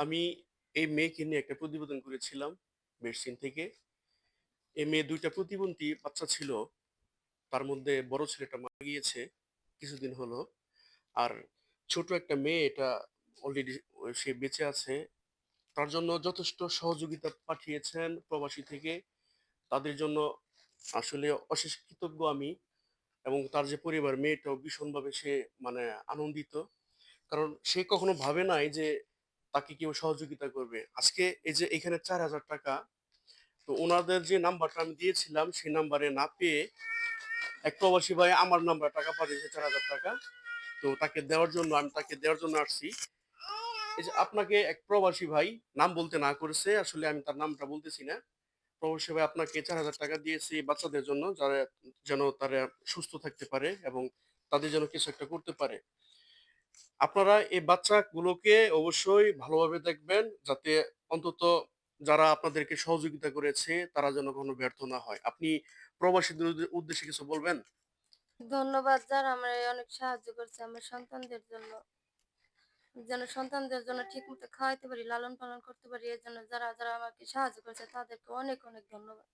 আমি এই মেয়েকে নিয়ে একটা প্রতিবেদন করেছিলাম মেডসিন থেকে। এই মেয়ে ২ টা প্রতিবন্ধী বাচ্চা ছিল। তার মধ্যে বড় ছেলেটা মারা গিয়েছে কিছুদিন হলো। আর ছোট একটা মেয়ে এটা অলরেডি সে বেঁচে আছে। তার জন্য যথেষ্ট সহযোগিতা পাঠিয়েছেন প্রবাসী থেকে। তাদের জন্য আসলে অশেষ কৃতজ্ঞ আমি এবং তার যে পরিবার মেয়েটাও ভীষণভাবে সে মানে আনন্দিত। কারণ সে কখনো ভাবে নাই যে তাকে কেউ সহযোগিতা করবে। আজকে এই যে এখানে ৳৪,০০০, তো উনাদের যে নাম্বারটা আমি দিয়েছিলাম সেই নাম্বারে না পেয়ে এক প্রবাসী ভাই আমার নাম্বারে টাকা পাঠিয়েছে ৳৪,০০০। তো আমি তাকে দেওয়ার জন্য আসছি। এই যে আপনাকে এক প্রবাসী ভাই নাম বলতে না করেছে, আসলে আমি তার নামটা বলতেছি না। প্রবাসী ভাই আপনাকে ৳৪,০০০ দিয়েছে এই বাচ্চাদের জন্য, যেন তারা সুস্থ থাকতে পারে এবং তাদের যেন কিছু একটা করতে পারে। আপনারা এই বাচ্চাগুলোকে অবশ্যই ভালোভাবে দেখবেন, যাতে অন্তত যারা আপনাদেরকে সহযোগিতা করেছে তারা যেন কখনো ব্যর্থ না হয়। আপনি প্রবাসীদের উদ্দেশ্যে কিছু বলবেন? ধন্যবাদ যারা আমারে অনেক সাহায্য করছে আমার সন্তানদের জন্য। যেন সন্তানদের জন্য ঠিকমতো খাওয়াইতে পারি, লালন-পালন করতে পারি। এজন্য যারা আমাকে সাহায্য করেছে তাদেরকে অনেক, অনেক ধন্যবাদ।